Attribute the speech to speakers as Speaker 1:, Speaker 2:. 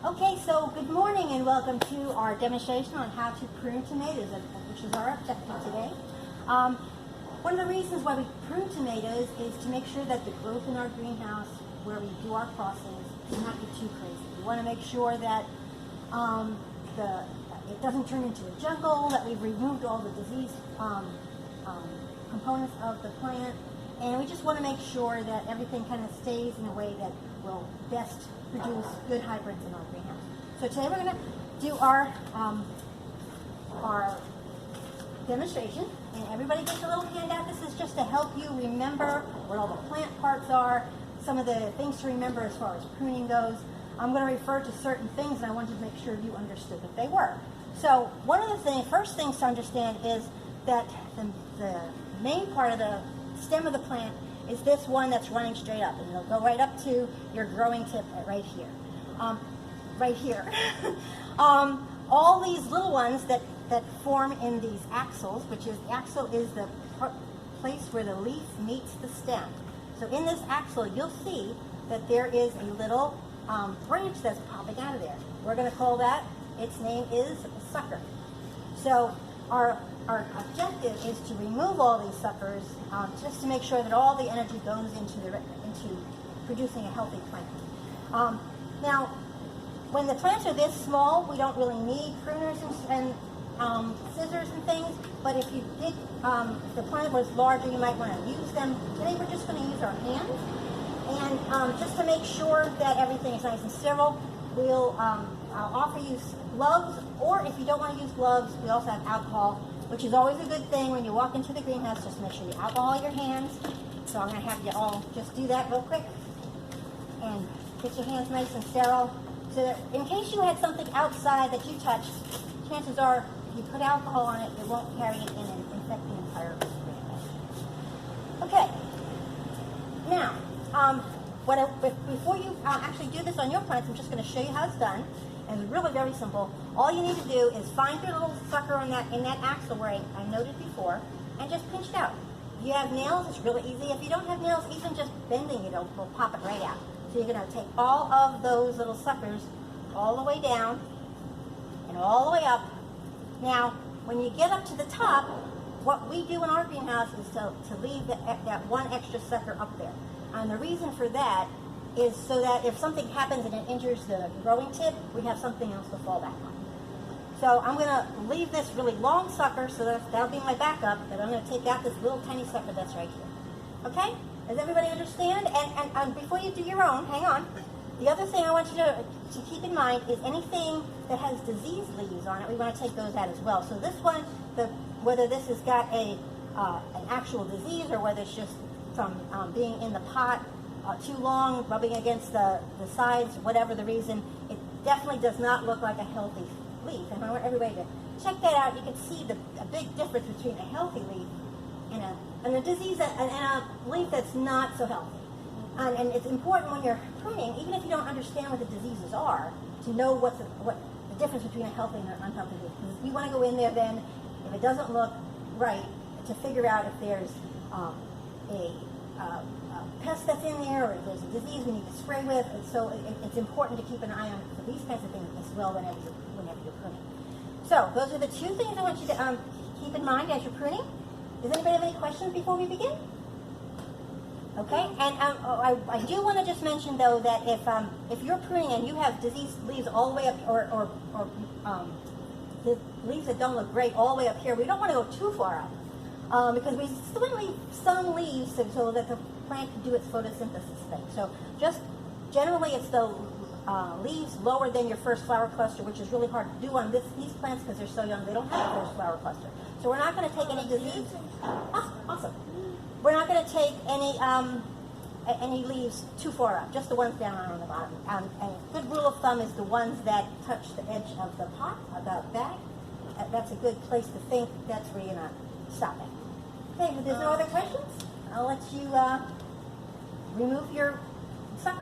Speaker 1: Okay, so good morning and welcome to our demonstration on how to prune tomatoes, which is our objective today. One of the reasons why we prune tomatoes is to make sure that the growth in our greenhouse, where we do our crossings, does not get too crazy. We want to make sure that it doesn't turn into a jungle, that we've removed all the disease components of the plant, and we just want to make sure that everything kind of stays in a way that will best produce good hybrids in our greenhouse. So today we're going to do our demonstration, and everybody gets a little handout. This is just to help you remember what all the plant parts are, some of the things to remember as far as pruning goes. I'm going to refer to certain things, and I wanted to make sure you understood what they were. So one of the first things to understand is that the main part of the stem of the plant is this one that's running straight up, and it'll go right up to your growing tip right here. All these little ones that form in these axils, which is, the axil is the place where the leaf meets the stem. So in this axil, you'll see that there is a little branch that's popping out of there. We're going to call that, its name is a sucker. So our objective is to remove all these suckers just to make sure that all the energy goes into producing a healthy plant. Now, when the plants are this small, we don't really need pruners and scissors and things, but if you did, if the plant was larger, you might want to use them. Today we're just going to use our hands, and just to make sure that everything is nice and sterile, we'll I'll offer you gloves, or if you don't want to use gloves, we also have alcohol, which is always a good thing when you walk into the greenhouse. Just make sure you alcohol your hands. So I'm going to have you all just do that real quick and get your hands nice and sterile, so that in case you had something outside that you touched, chances are if you put alcohol on it, it won't carry it in and infect the entire greenhouse. Okay. Now, before you actually do this on your plants, I'm just going to show you how it's done. And it's really very simple. All you need to do is find your little sucker in that axle where I noted before, and just pinch it out. If you have nails, it's really easy. If you don't have nails, even just bending it will pop it right out. So you're going to take all of those little suckers all the way down and all the way up. Now, when you get up to the top, what we do in our greenhouse is to leave that one extra sucker up there. And the reason for that is so that if something happens and it injures the growing tip, we have something else to fall back on. So I'm going to leave this really long sucker, so that'll be my backup, but I'm going to take out this little tiny sucker that's right here. Okay? Does everybody understand? And before you do your own, hang on. The other thing I want you to keep in mind is anything that has disease leaves on it, we want to take those out as well. So this one, whether this has got an actual disease or whether it's just from being in the pot too long, rubbing against the sides, whatever the reason, it definitely does not look like a healthy leaf. And I want everybody to check that out. You can see a big difference between a healthy leaf and a disease and a leaf that's not so healthy. And it's important when you're pruning, even if you don't understand what the diseases are, to know what the difference between a healthy and an unhealthy leaf. Because you want to go in there then, if it doesn't look right, to figure out if there's a pest that's in there, or if there's a disease we need to spray with. And so it's important to keep an eye on for these kinds of things as well whenever you're pruning. So those are the two things I want you to keep in mind as you're pruning. Does anybody have any questions before we begin? Okay, and I do want to just mention though that if you're pruning and you have diseased leaves all the way up, or the leaves that don't look great all the way up here, we don't want to go too far up. Because we still leave some leaves so that the plant can do its photosynthesis thing. So just generally it's the leaves lower than your first flower cluster, which is really hard to do on these plants because they're so young. They don't have a first flower cluster. So we're not going to take any disease. Awesome. We're not going to take any leaves too far up, just the ones down on the bottom. And a good rule of thumb is the ones that touch the edge of the pot, of the bag. That's a good place to think. That's where you're going to stop it. Okay, if there's no other questions, I'll let you remove your